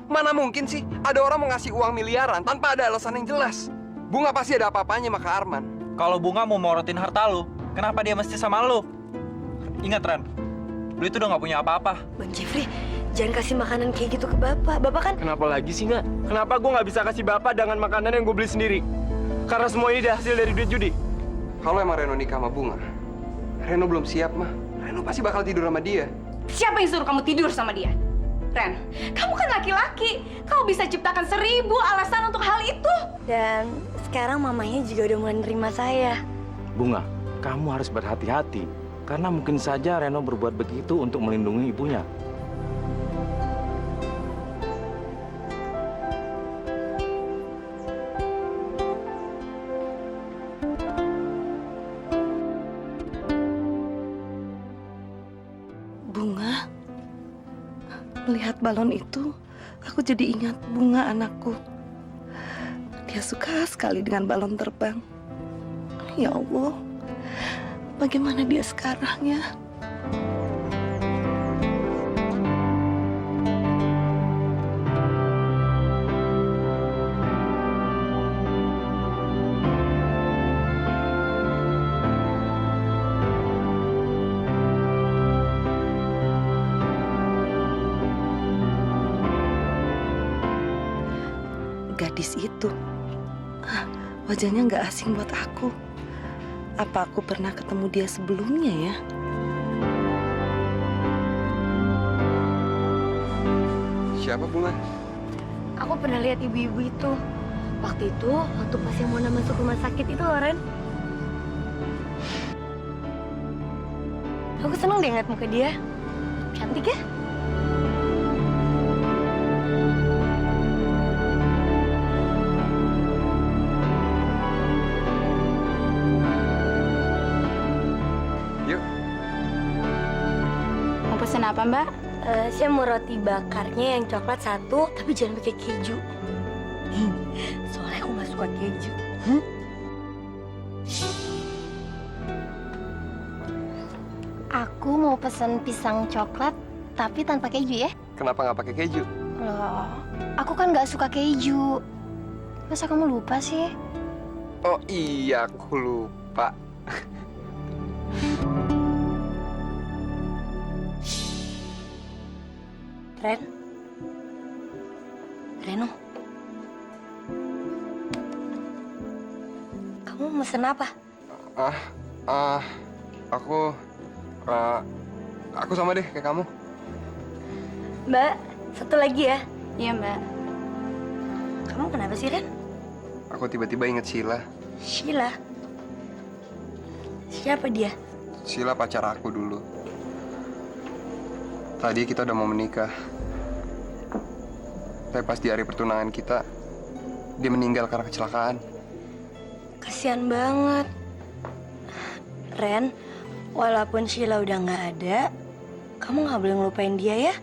Mana mungkin sih ada orang mau ngasih uang miliaran tanpa ada alasan yang jelas. Bunga pasti ada apa-apanya sama Kak Arman. Kalau Bunga mau morotin harta lu, kenapa dia mesti sama lu? Ingat, Ren, lu itu udah gak punya apa-apa. Bang Jeffrey, jangan kasih makanan kayak gitu ke Bapak. Bapak kan... Kenapa lagi sih, nggak? Kenapa gue nggak bisa kasih Bapak dengan makanan yang gue beli sendiri? Karena semua ini hasil dari duit judi. Kalau emang Reno nikah sama Bunga, Reno belum siap, mah. Reno pasti bakal tidur sama dia. Siapa yang suruh kamu tidur sama dia? Ren, kamu kan laki-laki. Kamu bisa ciptakan 1000 alasan untuk hal itu. Dan sekarang mamanya juga udah mulai nerima saya. Bunga, kamu harus berhati-hati. Karena mungkin saja Reno berbuat begitu untuk melindungi ibunya. Bunga, melihat balon itu, aku jadi ingat Bunga anakku. Dia suka sekali dengan balon terbang. Ya Allah, bagaimana dia sekarang ya? Gadis itu, wajahnya nggak asing buat aku. Apa aku pernah ketemu dia sebelumnya ya? Siapa Bunga? Aku pernah lihat ibu-ibu itu. Waktu itu, waktu pas yang Mona masuk rumah sakit itu, Loren. Aku seneng deh ngeliat muka dia. Cantik ya? Yuk. Mau pesen apa, Mbak? Saya mau roti bakarnya yang coklat 1, tapi jangan pakai keju. Soalnya aku nggak suka keju. Aku mau pesen pisang coklat, tapi tanpa keju ya. Kenapa nggak pakai keju? Loh, aku kan nggak suka keju. Masa kamu lupa sih? Oh iya, aku lupa. Ren? Reno? Kamu mesen apa? Aku, aku sama deh kayak kamu. Mbak, satu lagi ya. Iya, Mbak. Kamu kenapa sih, Ren? Aku tiba-tiba inget Sheila. Sheila? Siapa dia? Sheila pacar aku dulu. Tadi kita udah mau menikah. Tapi pas di hari pertunangan kita, dia meninggal karena kecelakaan. Kasihan banget. Ren, walaupun Sheila udah nggak ada, kamu nggak boleh ngelupain dia ya.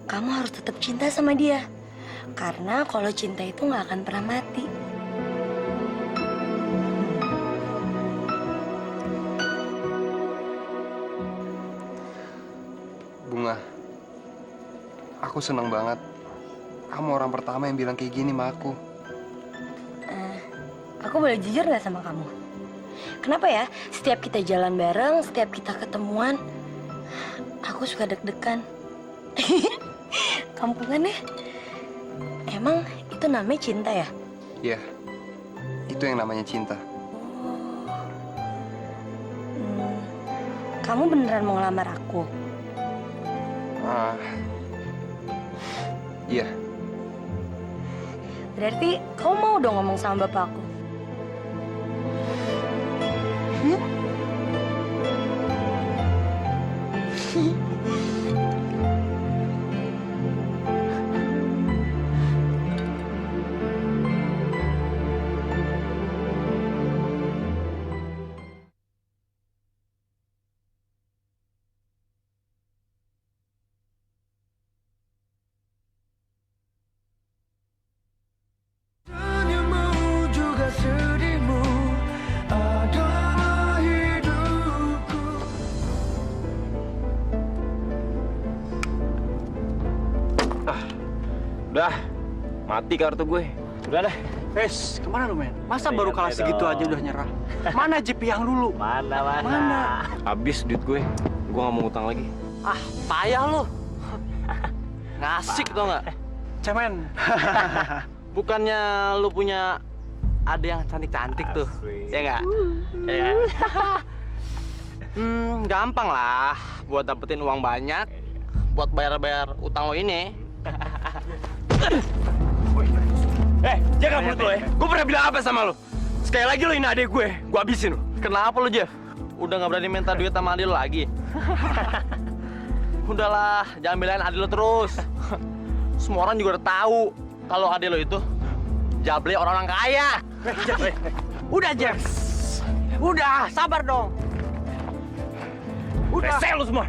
Kamu harus tetap cinta sama dia. Karena kalau cinta itu nggak akan pernah mati. Bunga, aku seneng banget. Kamu orang pertama yang bilang kayak gini sama aku. Aku boleh jujur nggak sama kamu? Kenapa ya? Setiap kita jalan bareng, setiap kita ketemuan, aku suka deg-degan. Kampungan ya? Emang itu namanya cinta ya? Iya, itu yang namanya cinta. Kamu beneran mau ngelamar aku? Iya. Berarti kamu mau dong ngomong sama bapakku? Udah, mati kartu gue. Udah deh. Wes, kemana lu, men? Masa Santai, baru kalah santai segitu dong. aja udah nyerah? Mana JP yang dulu? Mana? Habis duit gue. Gue nggak mau utang lagi. Ah, payah lu. Ngasik tau nggak? Cemen. Bukannya lu punya ada yang cantik-cantik tuh, ya nggak? Ya. Gampang lah buat dapetin uang banyak, buat bayar-bayar utang lo ini. Jaga mulut lo ya. Gue pernah bilang apa sama lo? Sekali lagi lo ini adek gue habisin lo. Kenapa lu, Jeff? Udah nggak berani minta duit sama adik lo lagi? Udahlah, jangan belain adik lo terus. Semua orang juga udah tahu kalau adik lo itu jable orang-orang kaya. Udah, Jeff. Udah, sabar dong. Udah. Rese lo semua.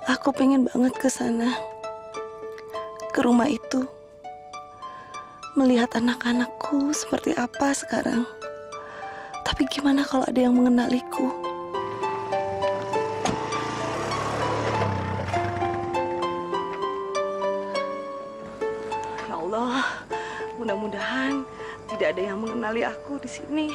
Aku pengen banget ke sana, ke rumah itu, melihat anak-anakku seperti apa sekarang. Tapi gimana kalau ada yang mengenaliku? Ya Allah, mudah-mudahan tidak ada yang mengenali aku di sini.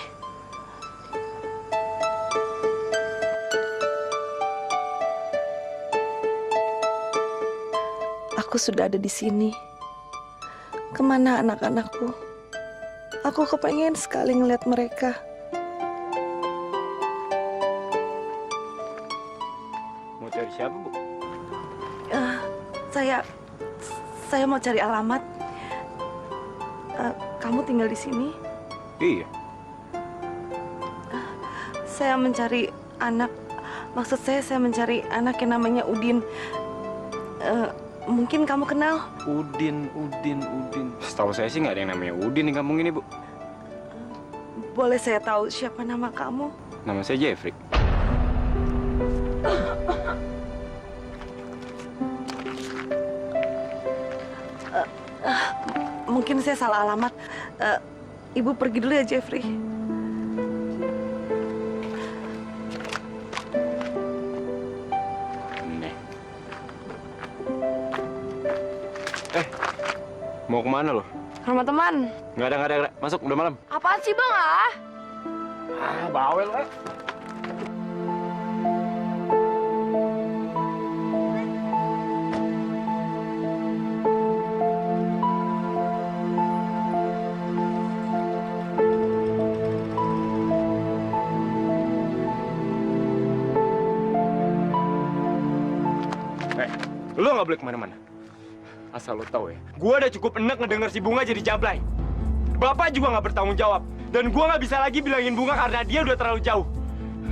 Aku sudah ada di sini. Kemana anak-anakku? Aku kepengen sekali ngeliat mereka. Mau cari siapa, Bu? Saya mau cari alamat. Kamu tinggal di sini? Iya. Saya mencari anak. Maksud saya mencari anak yang namanya Udin. Mungkin kamu kenal? Udin. Setahu saya sih nggak ada yang namanya Udin di kampung ini, Bu. Boleh saya tahu siapa nama kamu? Nama saya Jeffrey. Mungkin saya salah alamat. Ibu pergi dulu ya, Jeffrey. Nih. Mau kemana lo? Rumah teman. Nggak ada. Masuk, udah malam. Apaan sih, Bang? Ah? Bawel, Lo nggak boleh kemana-mana. Asal lo tahu ya, gue udah cukup enak ngedenger si Bunga jadi jablay. Bapak juga nggak bertanggung jawab. Dan gue nggak bisa lagi bilangin Bunga karena dia udah terlalu jauh.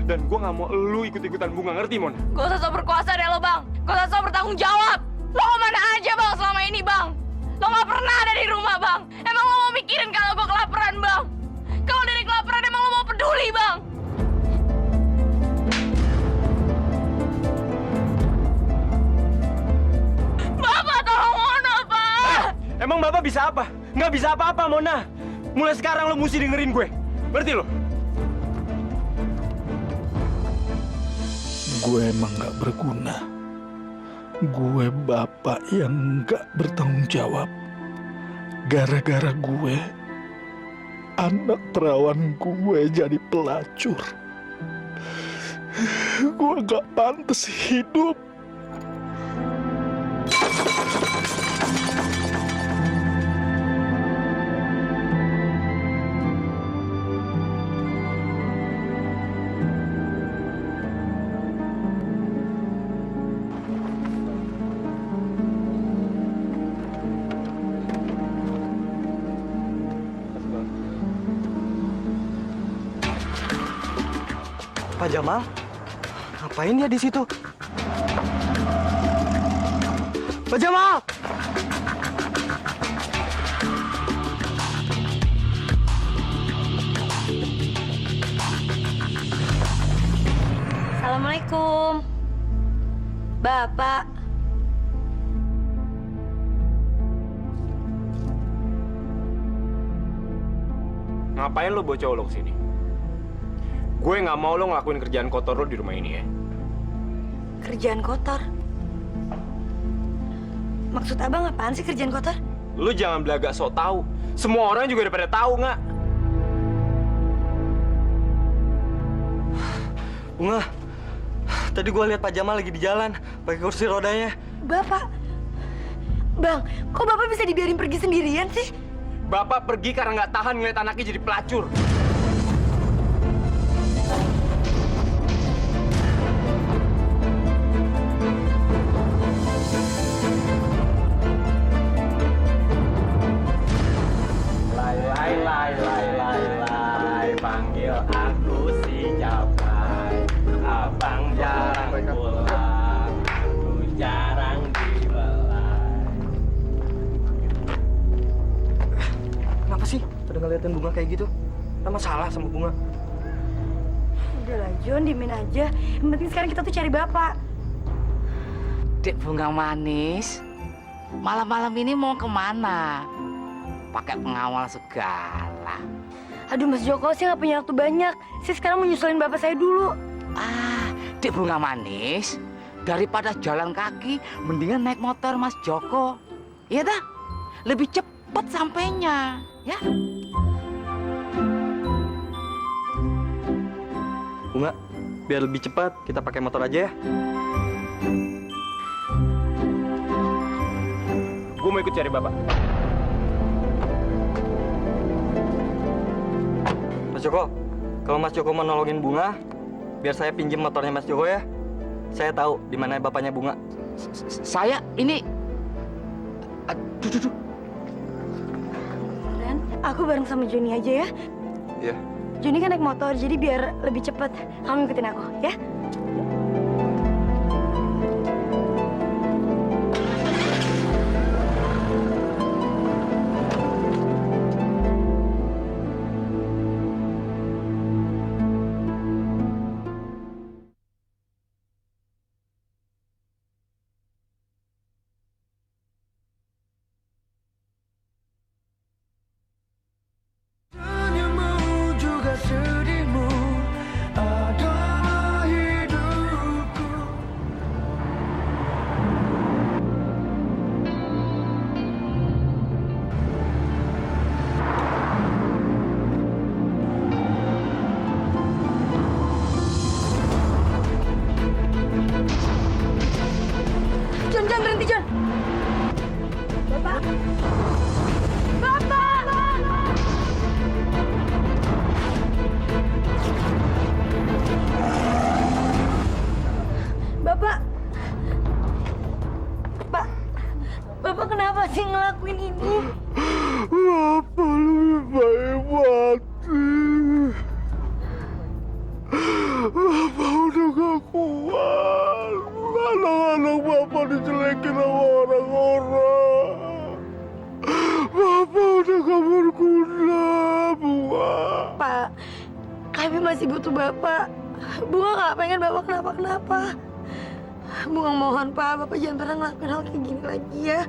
Dan gue nggak mau lu ikut-ikutan Bunga, ngerti, Mon? Gak usah so berkuasa deh lo, Bang. Gak usah so bertanggung jawab. Lo kemana aja, Bang, selama ini, Bang? Lo gak pernah ada di rumah, Bang. Emang lo mau mikirin kalau gue kelaparan, Bang? Kalau dari kelaparan emang lo mau peduli, Bang? Bapak, tolong Mona, Pak! Emang Bapak bisa apa? Nggak bisa apa-apa, Mona. Mulai sekarang lo mesti dengerin gue. Ngerti lo? Gue emang gak berguna. Gue bapak yang gak bertanggung jawab. Gara-gara gue, anak perawan gue jadi pelacur. Gue gak pantas hidup. Pak Jamal, ngapain dia di situ? Pak Jamal! Assalamualaikum. Bapak. ngapain lo bawa cowok lo kesini? Gue nggak mau lo ngelakuin kerjaan kotor lo di rumah ini ya. Kerjaan kotor? Maksud abang apaan sih kerjaan kotor? Lo jangan belagak sok tahu. Semua orang juga udah pada tahu nggak? Bunga, tadi gue lihat Pak Jamal lagi di jalan pakai kursi rodanya. Bapak? Bang, kok bapak bisa dibiarin pergi sendirian sih? Bapak pergi karena nggak tahan ngeliat anaknya jadi pelacur. Lai, panggil aku si Jablay. Abang jarang pulang, aku jarang dibelai. Kenapa sih pada ngeliatin bunga kayak gitu? Ada masalah sama bunga? Udahlah John, diemin aja. Yang penting sekarang kita tuh cari bapak. Dek bunga manis, malam-malam ini mau kemana? Pakai pengawal segala. Aduh Mas Joko, saya nggak punya waktu banyak. Saya sekarang mau nyusulin bapak saya dulu. Dek bunga manis, daripada jalan kaki, mendingan naik motor Mas Joko. Iya dah, lebih cepat sampainya, ya. Bunga, biar lebih cepat kita pakai motor aja ya. Gue mau ikut cari bapak. Mas Joko, kalau Mas Joko mau nolongin Bunga, biar saya pinjam motornya Mas Joko ya. Saya tahu di mana bapaknya Bunga. Saya ini, aduh. Ren, aku bareng sama Joni aja ya. Iya. Joni kan naik motor, jadi biar lebih cepet. Kamu ikutin aku, ya? John, berhenti John. Bapak. Bapak. Bapak. Pak. Bapak kenapa sih ngelakuin ini? Bapak lebih baik mati. Bapak udah gak kuat. Anak-anak Bapak dijelekin sama orang-orang. Bapak udah gak berguna, Bunga. Pak, kami masih butuh Bapak. Bunga nggak pengen Bapak kenapa-kenapa. Bunga mohon Pak, Bapak jangan pernah ngelakuin hal kayak gini lagi ya.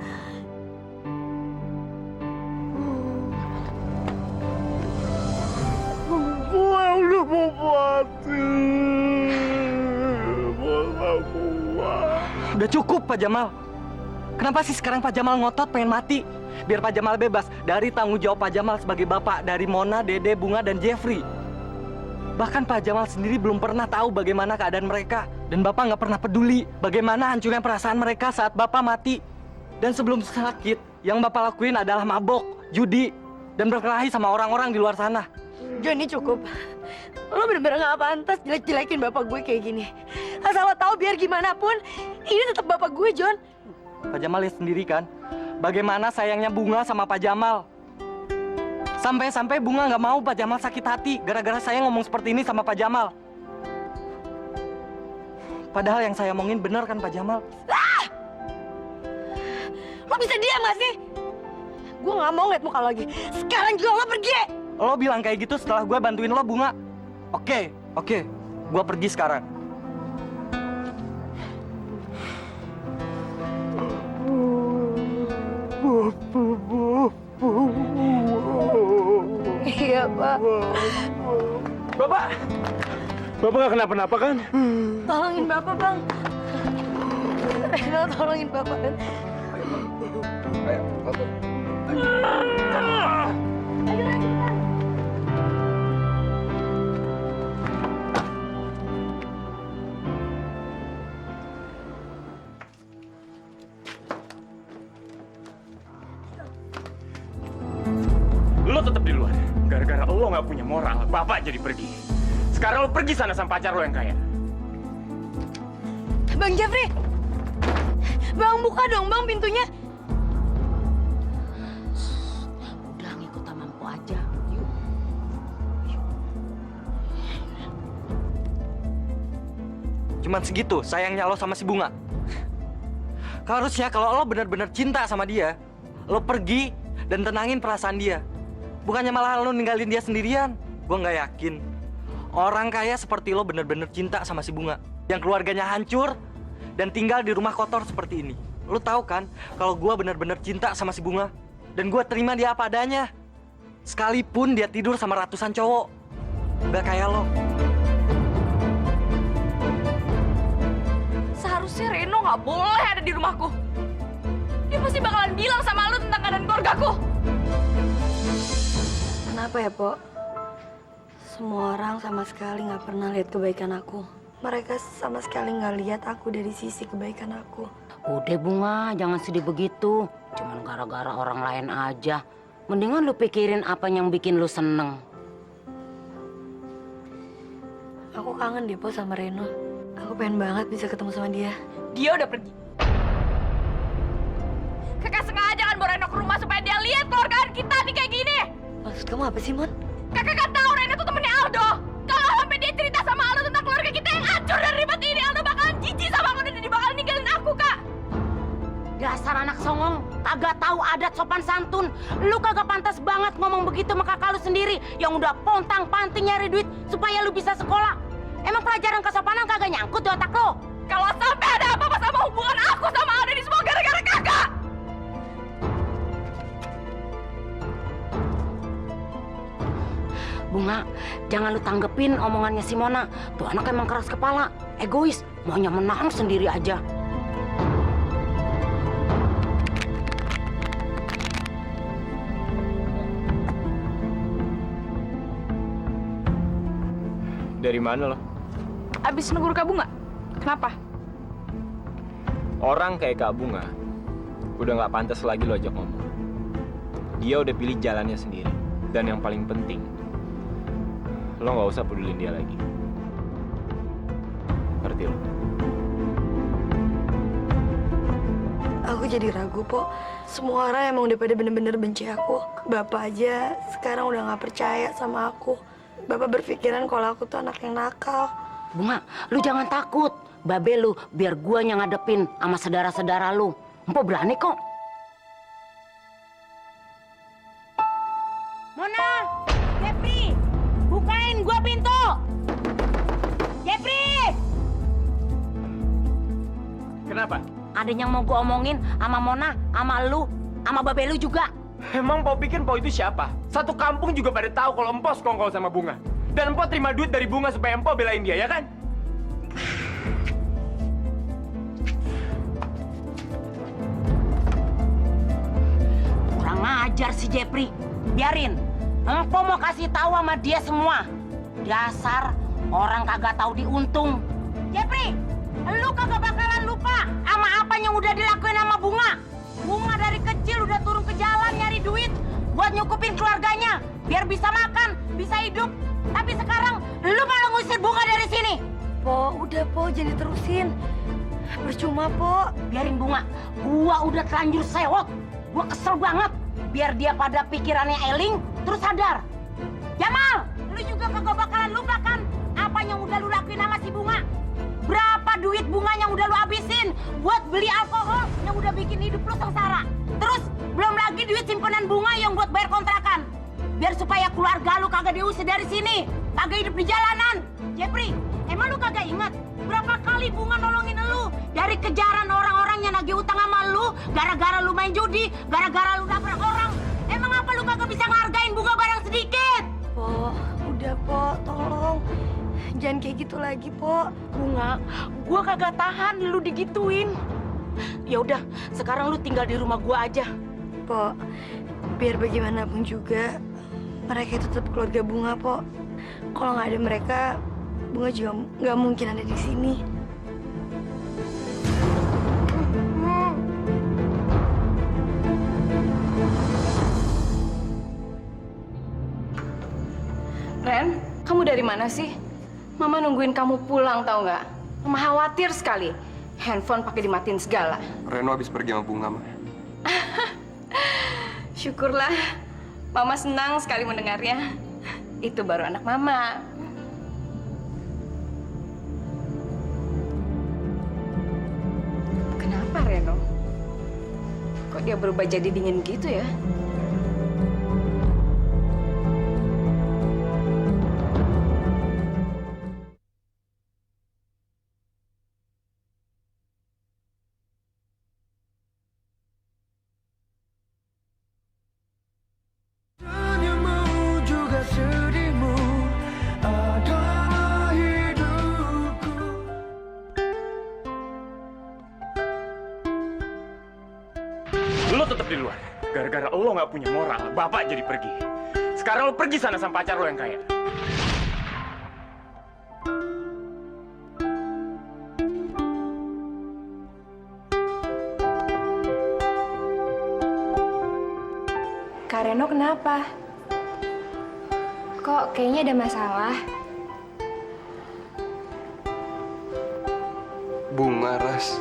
Gue udah mau mati. Gue gak kuat. Udah cukup Pak Jamal. Kenapa sih sekarang Pak Jamal ngotot pengen mati? Biar Pak Jamal bebas dari tanggung jawab Pak Jamal sebagai bapak dari Mona, Dede, Bunga, dan Jeffrey. Bahkan Pak Jamal sendiri belum pernah tahu bagaimana keadaan mereka. Dan Bapak nggak pernah peduli bagaimana hancurnya perasaan mereka saat Bapak mati. Dan sebelum sakit, yang Bapak lakuin adalah mabok, judi, dan berkelahi sama orang-orang di luar sana. Joni cukup. Lo bener-bener gak pantas jelek-jelekin bapak gue kayak gini. Asal lo tahu biar gimana pun, ini tetap bapak gue, John. Pak Jamal lihat sendiri kan, bagaimana sayangnya Bunga sama Pak Jamal. Sampai-sampai Bunga nggak mau Pak Jamal sakit hati gara-gara saya ngomong seperti ini sama Pak Jamal. Padahal yang saya omongin benar kan Pak Jamal? Lo bisa diam gak sih? Gue gak mau ngeliat muka lo lagi. Sekarang juga lo pergi. Lo bilang kayak gitu setelah gue bantuin lo, Bunga. Oke. Gue pergi sekarang. Iya, Pak. Bapak nggak kenapa-napa kan? Tolongin Bapak, Bang. Reno, tolongin Bapak. Ayo, Bapak. Lo tetap di luar. Gara-gara lo nggak punya moral, Bapak jadi pergi. Sekarang lo pergi sana sama pacar lo yang kaya. Bang Jeffrey! Bang, buka dong, Bang, pintunya. Udah ngikut sama Mpo aja. Yuk. Cuman segitu sayangnya lo sama si Bunga. Harusnya kalau lo benar-benar cinta sama dia, lo pergi dan tenangin perasaan dia. Bukannya malah lo ninggalin dia sendirian. Gue nggak yakin orang kaya seperti lo benar-benar cinta sama si Bunga, yang keluarganya hancur dan tinggal di rumah kotor seperti ini. Lo tahu kan kalau gue benar-benar cinta sama si Bunga dan gue terima dia apa adanya, sekalipun dia tidur sama ratusan cowok. Gak kayak lo. Seharusnya Reno nggak boleh ada di rumahku. Dia pasti bakalan bilang sama lu tentang keadaan keluargaku. Kenapa ya, Po? Semua orang sama sekali nggak pernah lihat kebaikan aku. Mereka sama sekali nggak lihat aku dari sisi kebaikan aku. Udah Bunga, jangan sedih begitu. Cuman gara-gara orang lain aja. Mendingan lu pikirin apa yang bikin lu seneng. Aku kangen deh, Po, sama Reno. Aku pengen banget bisa ketemu sama dia. Dia udah pergi. Kakak sengaja kan bawa Reno ke rumah supaya dia lihat keluargaan kita nih kayak gini. Maksud kamu apa sih, Mon? Kakak kan tahu Reno tuh temennya Aldo. Kalau sampai dia cerita sama Aldo tentang keluarga kita yang hancur dan ribet ini, Aldo bakalan jijik sama aku dan dia bakalan ninggalin aku, Kak. Dasar anak songong, kagak tahu adat sopan santun. Lu kagak pantas banget ngomong begitu sama kakak lu sendiri yang udah pontang-panting nyari duit supaya lu bisa sekolah. Emang pelajaran kesopanan kagak nyangkut di otak lu? Kalau sampai ada apa-apa sama hubungan aku sama Aldo ini semua gara-gara kakak. Bunga, jangan lu tanggepin omongannya si Mona. Tuh anak emang keras kepala, egois, maunya menang sendiri aja. Dari mana lo? Abis negur Kak Bunga. Kenapa? Orang kayak Kak Bunga udah nggak pantas lagi lo ajak ngomong. Dia udah pilih jalannya sendiri. Dan yang paling penting, lo nggak usah pedulin dia lagi. Ngerti lo? Aku jadi ragu, Po. Semua orang emang udah pada bener-bener benci aku. Bapak aja sekarang udah nggak percaya sama aku. Bapak berpikiran kalau aku tuh anak yang nakal. Bunga, lu jangan takut. Babe lu, biar gua yang ngadepin sama saudara-saudara lu. Empo berani kok. Mona, Jeffrey, bukain gua pintu. Jeffrey! Kenapa? Ada yang mau gua omongin sama Mona, sama lu, sama babe lu juga. Emang Empo pikir Empo itu siapa? Satu kampung juga pada tahu kalau Empo sekongkol sama Bunga. Dan Empo terima duit dari Bunga supaya Empo belain dia, ya kan? Kurang ajar si Jeffrey. Biarin. Empo mau kasih tahu sama dia semua. Dasar orang kagak tahu diuntung. Jeffrey, lu kagak bakalan lupa sama apa yang udah dilakuin sama Bunga. Bunga dari kecil udah turun ke jalan nyari duit buat nyukupin keluarganya biar bisa makan, bisa hidup. Tapi sekarang lu malah ngusir Bunga dari sini. Po, udah, Po, jangan diterusin. Percuma, Po. Biarin Bunga. Gua udah terlanjur sewot. Gua kesel banget. Biar dia pada pikirannya eling terus sadar. Jamal, lu juga kagak bakalan lupa kan apa yang udah lu lakuin sama si Bunga. Berapa duit Bunga yang udah lu habisin buat beli alkohol yang udah bikin hidup lu sengsara. Terus belum lagi duit simpanan Bunga yang buat bayar kontrakan. Biar supaya keluarga lu kagak diusir dari sini, kagak hidup di jalanan. Jeffrey, emang lu kagak ingat berapa kali Bunga nolongin lu dari kejaran orang-orang yang nagih utang sama lu gara-gara lu main judi, gara-gara lu nabrak orang. Emang apa lu kagak bisa ngargain Bunga barang sedikit? Po, udah, Po, tolong tolong. Jangan kayak gitu lagi, Po. Bunga, gua kagak tahan lu digituin. Ya udah, sekarang lu tinggal di rumah gua aja. Po, biar bagaimanapun juga, mereka itu tetap keluarga Bunga, Po. Kalau nggak ada mereka, Bunga juga nggak mungkin ada di sini. Ren, kamu dari mana sih? Mama nungguin kamu pulang tau nggak? Mama khawatir sekali. Handphone pakai dimatiin segala. Reno habis pergi sama Bunga, Ma. Syukurlah, Mama senang sekali mendengarnya. Itu baru anak Mama. Kenapa Reno? Kok dia berubah jadi dingin gitu ya? Lo tetap di luar. Gara-gara lo nggak punya moral, bapak jadi pergi. Sekarang lo pergi sana sama pacar lo yang kaya. Kak Reno kenapa? Kok kayaknya ada masalah? Bunga, Ras.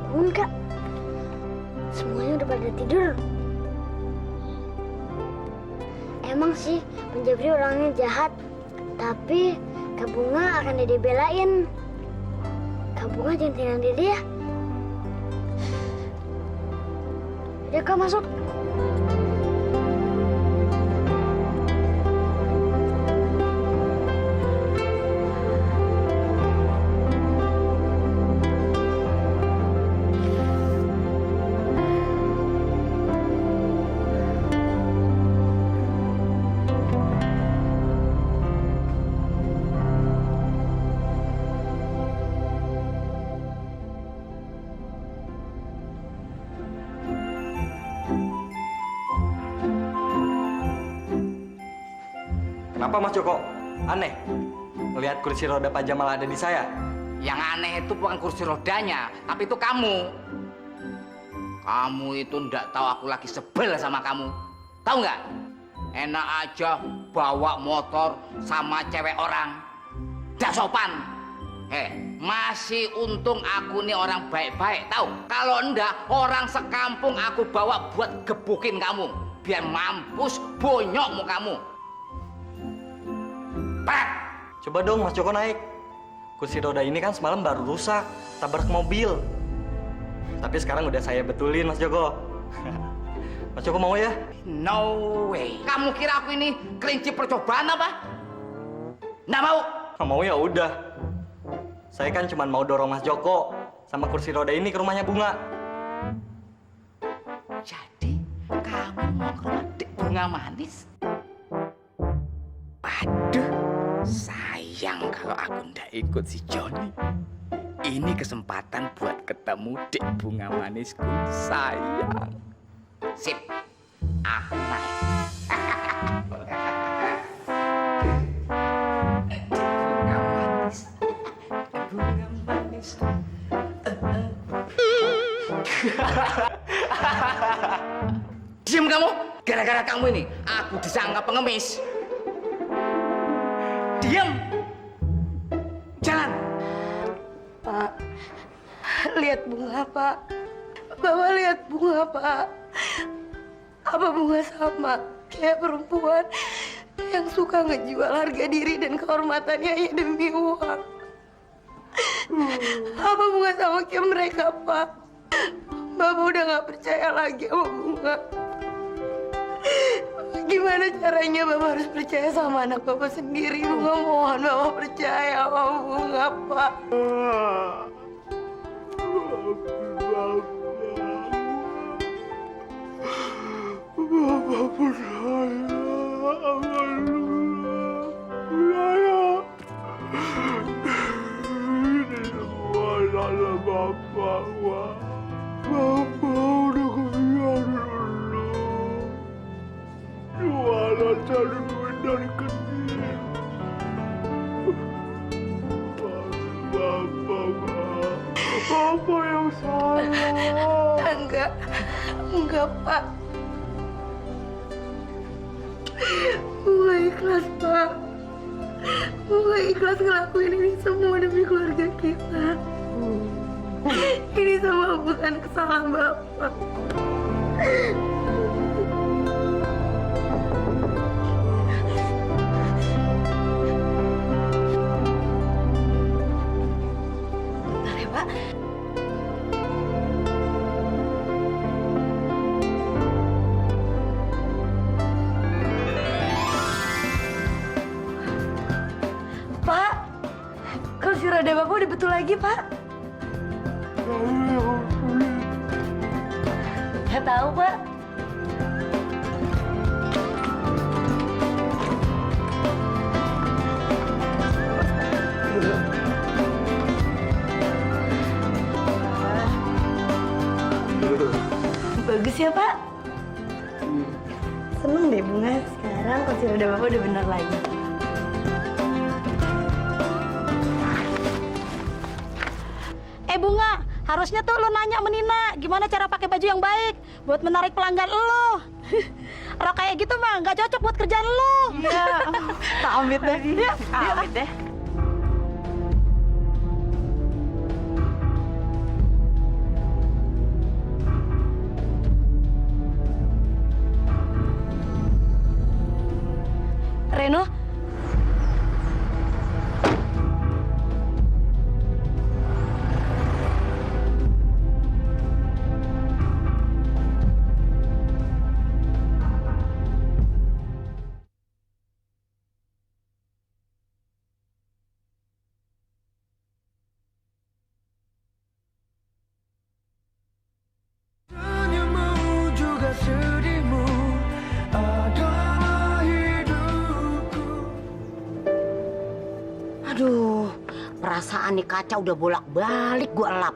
Bangun, Kak. Semuanya udah pada tidur. Emang sih, Bang Jabri orangnya jahat. Tapi Kak Bunga akan Dede belain. Kak Bunga jangan tinggalin Dede ya. Udah, Kak, masuk. Kenapa Mas Joko? Aneh. Melihat kursi roda Pak Jamal ada di saya. Yang aneh itu bukan kursi rodanya, tapi itu kamu. Kamu itu ndak tahu aku lagi sebel sama kamu. Tahu nggak? Enak aja bawa motor sama cewek orang. Ndak sopan. Masih untung aku nih orang baik-baik, tahu? Kalau ndak, orang sekampung aku bawa buat gebukin kamu. Biar mampus bonyok mukamu. Coba dong Mas Joko naik. Kursi roda ini kan semalam baru rusak, tabrak mobil. Tapi sekarang udah saya betulin Mas Joko. Mas Joko mau ya? No way. Kamu kira aku ini kelinci percobaan apa? Nggak mau. Kalau mau ya udah. Saya kan cuma mau dorong Mas Joko sama kursi roda ini ke rumahnya Bunga. Jadi kamu mau ke rumah Dek Bunga Manis? Aduh, sayang kalau aku ndak ikut si Joni. Ini kesempatan buat ketemu Dek Bunga Manisku, sayang. Sip, aku naik. Bunga manis, bunga manis. Diam kamu. kamu ini, aku disangka pengemis. Diam. Jalan. Pak, lihat bunga, Pak. Bapak lihat bunga, Pak. Apa bunga sama kayak perempuan yang suka ngejual harga diri dan kehormatannya hanya demi uang? Apa bunga sama kayak mereka, Pak? Bapak udah gak percaya lagi sama bunga. Gimana caranya Bapak harus percaya sama anak Bapak sendiri? Bunga mohon Bapak percaya sama bunga, Pak. Bapak percaya sama lu. Percaya. Ini semua salah Bapak, Wak. Bapak udah kebiasaan lu. Jualan cari duit dari kecil. Bapak, Wak. Bapak yang salah. Enggak, Pak. Bunga ikhlas, Pak. Bunga ikhlas ngelakuin ini semua demi keluarga kita. Ini semua bukan kesalahan Bapak. Bentar ya, Pak. Pak, kursi roda Bapak udah betul lagi, Pak. Nggak tahu, Pak. Bagus ya, Pak? Seneng deh, Bunga. Sekarang kursi roda Bapak udah bener lagi. Bunga, harusnya tuh lu nanya sama Nina gimana cara pakai baju yang baik buat menarik pelanggan lu. Rok kayak gitu mah nggak cocok buat kerjaan lu. Iya. Tak amit deh. Amit deh. Reno, Aduh, perasaan nih kaca udah bolak-balik gua elap.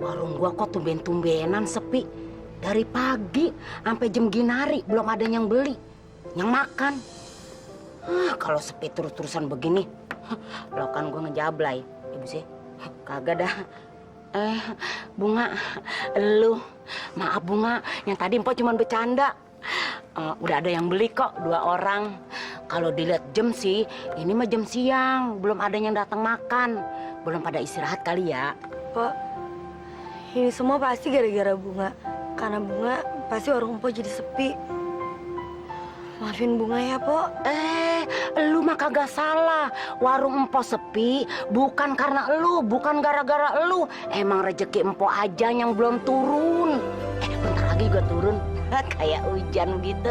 Warung gua kok tumben-tumbenan sepi. Dari pagi sampai jam ginari belum ada yang beli, yang makan. Kalau sepi terus-terusan begini, lo kan gua ngejablay. Ibu sih, kagak dah. Bunga, lu maaf Bunga, yang tadi Mpok cuma bercanda. Udah ada yang beli kok, 2 orang. Kalau dilihat jam sih, ini mah jam siang, belum ada yang datang makan, belum pada istirahat kali ya. Pak, ini semua pasti gara-gara Bunga. Karena Bunga, pasti warung Empo jadi sepi. Maafin Bunga ya, Po. Lu mah kagak salah. Warung Empo sepi bukan karena lu, bukan gara-gara lu. Emang rezeki Empo aja yang belum turun. Bentar lagi juga turun. Kayak hujan gitu.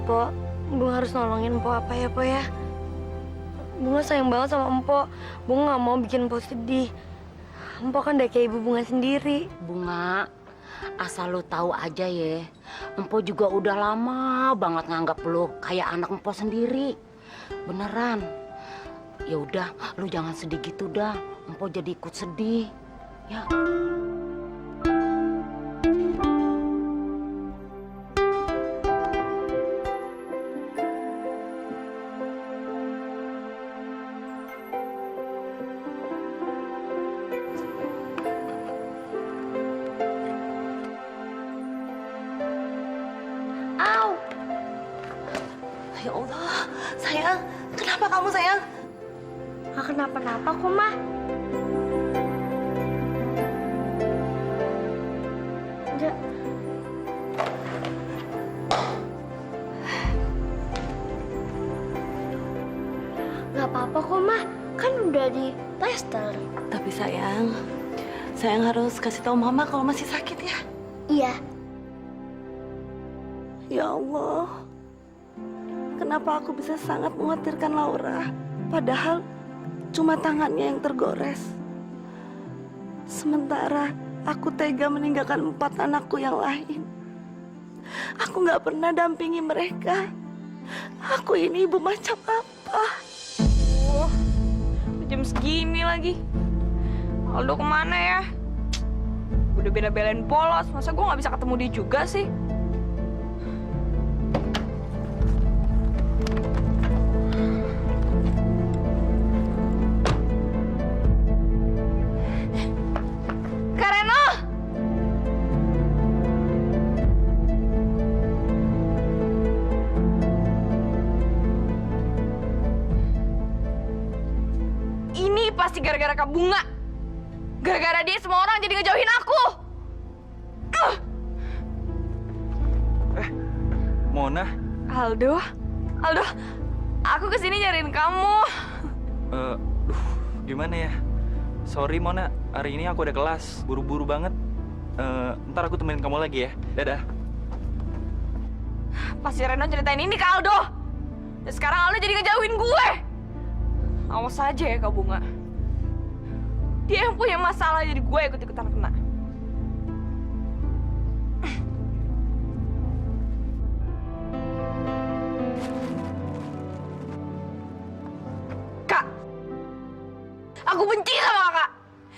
Po, Bunga harus nolongin Empo apa ya, Po ya? Bunga sayang banget sama Empo. Bunga gak mau bikin Empo sedih. Empo kan udah kayak ibu Bunga sendiri. Bunga, asal lu tahu aja ya, Empo juga udah lama banget nganggap lu kayak anak Empo sendiri. Beneran. Ya udah, lu jangan sedih gitu dah. Empo jadi ikut sedih. Ya. Kenapa kamu sayang? Gak kenapa-napa kok, Ma. Enggak. Gak apa-apa kok, Ma. Kan udah di plester. Tapi sayang harus kasih tahu mama kalau masih sakit ya. Iya. Ya Allah, kenapa aku bisa sangat mengkhawatirkan Laura, padahal cuma tangannya yang tergores. Sementara aku tega meninggalkan 4 anakku yang lain. Aku nggak pernah dampingi mereka. Aku ini ibu macam apa? Jam segini lagi. Aldo kemana ya? Udah bela-belain polos, masa gue nggak bisa ketemu dia juga sih? Kak Reno! Ini pasti gara-gara Kak Bunga. Gara-gara dia semua orang jadi ngejauhin aku. Mona, Aldo, aku kesini nyariin kamu. gimana ya? Sorry Mona, hari ini aku ada kelas, buru-buru banget. Ntar aku temenin kamu lagi ya. Dadah. Pasti Reno ceritain ini ke Aldo. Dan sekarang Aldo jadi ngejauhin gue. Awas aja ya Kak Bunga. Dia yang punya masalah, jadi gue ikut-ikutan kena. Kak, aku benci sama kakak.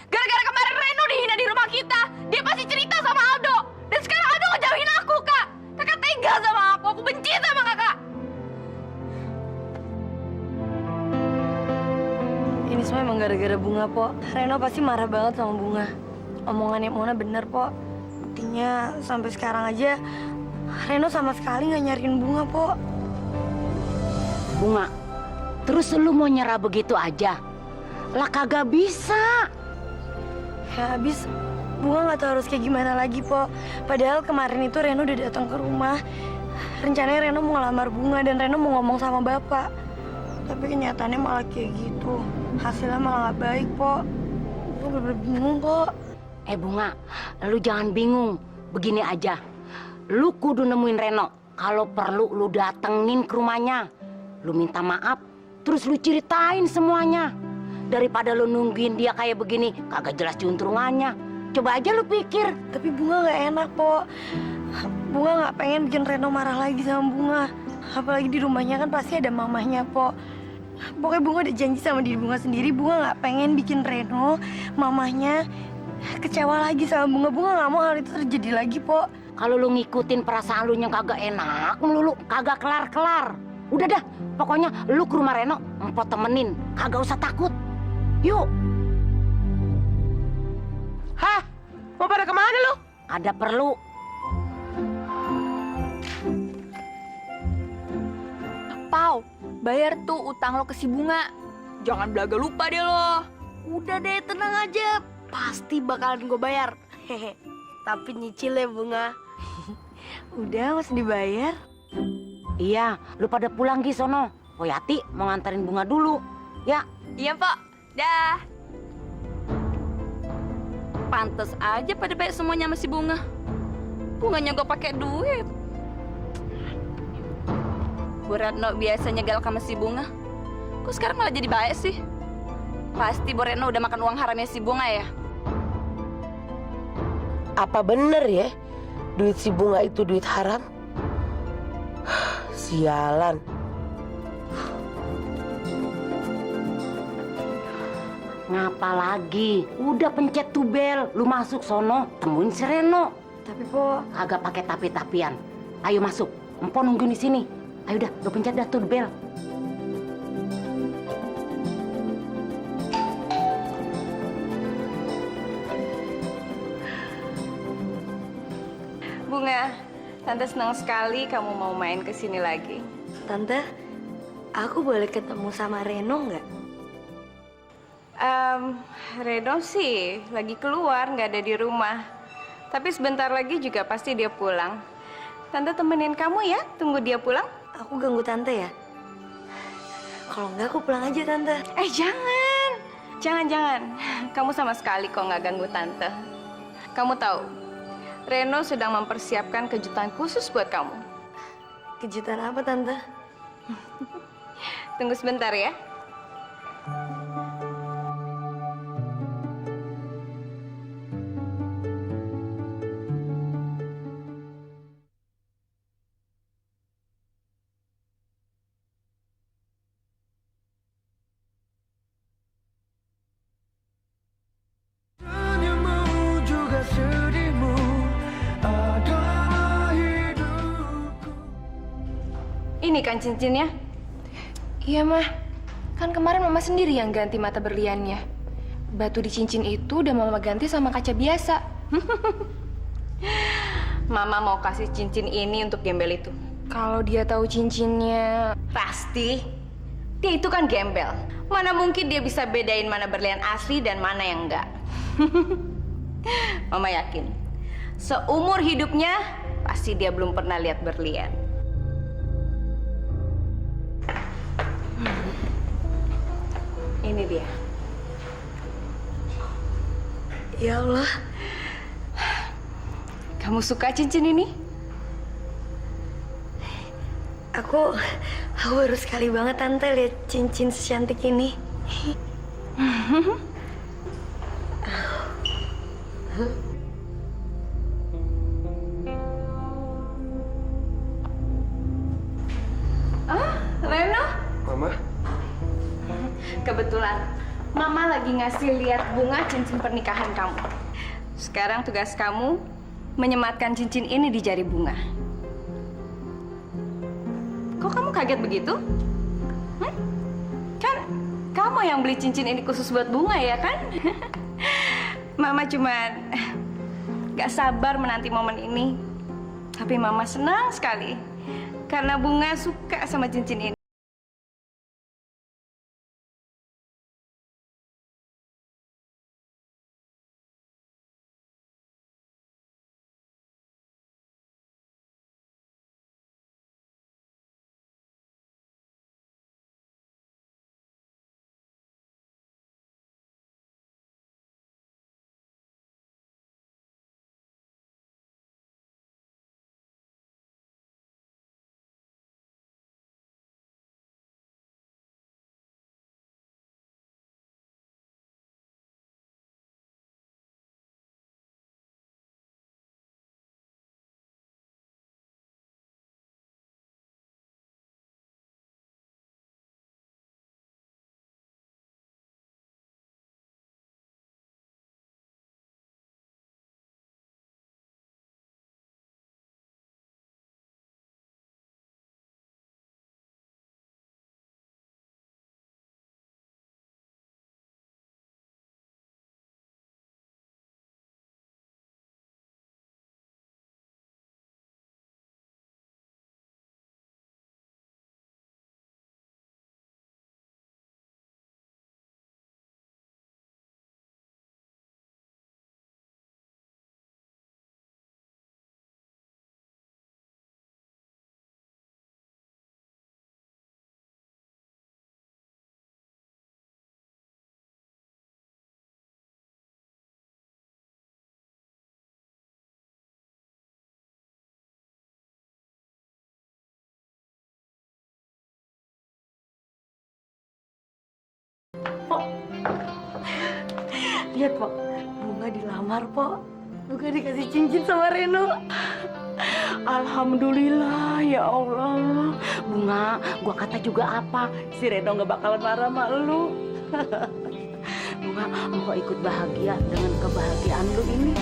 Gara-gara kemarin Reno dihina di rumah kita, dia pasti cerita sama Aldo. Dan sekarang Aldo ngejauhin aku, Kak. Kakak tega sama aku benci sama kakak. Ini semua emang gara-gara Bunga, Po. Reno pasti marah banget sama Bunga. Omongannya Mona bener, Po. Buktinya sampai sekarang aja Reno sama sekali nggak nyariin Bunga, Po. Bunga, terus lu mau nyerah begitu aja? Lah kagak bisa. Ya habis Bunga nggak tahu harus kayak gimana lagi, Po. Padahal kemarin itu Reno udah datang ke rumah. Rencananya Reno mau ngelamar Bunga dan Reno mau ngomong sama Bapak. Tapi kenyataannya malah kayak gitu. Hasilnya malah nggak baik, Po. Gue bener-bener bingung, Po. Bunga, lu jangan bingung. Begini aja, lu kudu nemuin Reno. Kalau perlu lu datengin ke rumahnya. Lu minta maaf, terus lu ceritain semuanya. Daripada lu nungguin dia kayak begini, kagak jelas juntrungannya. Coba aja lu pikir. Tapi Bunga nggak enak, Po. Bunga nggak pengen bikin Reno marah lagi sama Bunga. Apalagi di rumahnya kan pasti ada mamahnya, Po. Pokoknya Bunga udah janji sama diri Bunga sendiri. Bunga nggak pengen bikin Reno, mamahnya kecewa lagi sama Bunga. Bunga nggak mau hal itu terjadi lagi, Po. Kalau lu ngikutin perasaan lu yang kagak enak melulu, kagak kelar-kelar. Udah dah, pokoknya lu ke rumah Reno, empot temenin. Kagak usah takut. Yuk. Hah? Mau pada kemana lu? Ada perlu. Pau, bayar tuh utang lo ke si Bunga. Jangan belaga lupa deh lo. Udah deh, tenang aja. Pasti bakalan gue bayar. Hehe. Tapi nyicil ya, Bunga. Udah, masih dibayar. Iya, lu pada pulang Gi sono. Poyati mau nganterin Bunga dulu. Ya. Iya, Pak. Dah. Pantes aja pada baik semuanya sama si Bunga. Bunganya gue pakai duit. Bu Retno biasa nyegal sama si Bunga. Kok sekarang malah jadi baik sih? Pasti Bu Retno udah makan uang haramnya si Bunga ya? Apa bener ya duit si Bunga itu duit haram? Sialan. Ngapa lagi? Udah pencet tuh bel. Lu masuk sono, temuin si Reno. Tapi, Po, Kagak pakai tapi-tapian. Ayo masuk. Empo nungguin di sini. Ayo dah, lu pencet dah tuh bel. Bunga, Tante senang sekali kamu mau main ke sini lagi. Tante, aku boleh ketemu sama Reno nggak? Reno sih lagi keluar, nggak ada di rumah. Tapi sebentar lagi juga pasti dia pulang. Tante temenin kamu ya, tunggu dia pulang. Aku ganggu tante ya? Kalau nggak aku pulang aja tante. Jangan. Jangan. Kamu sama sekali kok nggak ganggu tante. Kamu tahu, Reno sedang mempersiapkan kejutan khusus buat kamu. Kejutan apa tante? Tunggu sebentar ya. Ini kan cincinnya? Iya, Mah. Kan kemarin Mama sendiri yang ganti mata berliannya. Batu di cincin itu udah Mama ganti sama kaca biasa. Mama mau kasih cincin ini untuk gembel itu. Kalau dia tahu cincinnya, pasti dia itu kan gembel. Mana mungkin dia bisa bedain mana berlian asli dan mana yang enggak. Mama yakin, seumur hidupnya pasti dia belum pernah lihat berlian. Ini dia. Ya Allah. Kamu suka cincin ini? Aku baru sekali banget tante lihat cincin secantik ini. Reno? Mama? Kebetulan, Mama lagi ngasih lihat bunga cincin pernikahan kamu. Sekarang tugas kamu menyematkan cincin ini di jari bunga. Kok kamu kaget begitu? Kan kamu yang beli cincin ini khusus buat bunga ya kan? Mama cuman gak sabar menanti momen ini. Tapi Mama senang sekali karena bunga suka sama cincin ini. Lihat, Pok. Bunga dilamar, Pok. Bunga dikasih cincin sama Reno. Alhamdulillah ya Allah. Bunga, gua kata juga apa? Si Reno nggak bakalan marah sama lu. Bunga, engkau ikut bahagia dengan kebahagiaan lu ini.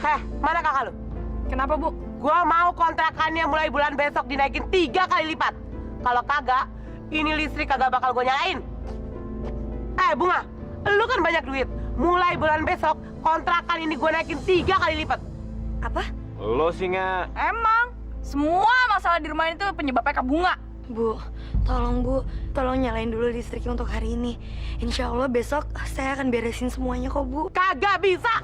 Heh, mana kakak lu? Kenapa, Bu? Gua mau kontrakannya mulai bulan besok dinaikin 3 kali lipat. Kalau kagak, ini listrik kagak bakal gue nyalain. Bunga, lu kan banyak duit. mulai bulan besok kontrakan ini gue naikin 3 kali lipat. Apa? Lo sih nggak? Emang semua masalah di rumah ini tuh penyebabnya Kak Bunga. Bu, tolong nyalain dulu listriknya untuk hari ini. Insya Allah besok saya akan beresin semuanya kok, Bu. Kagak bisa.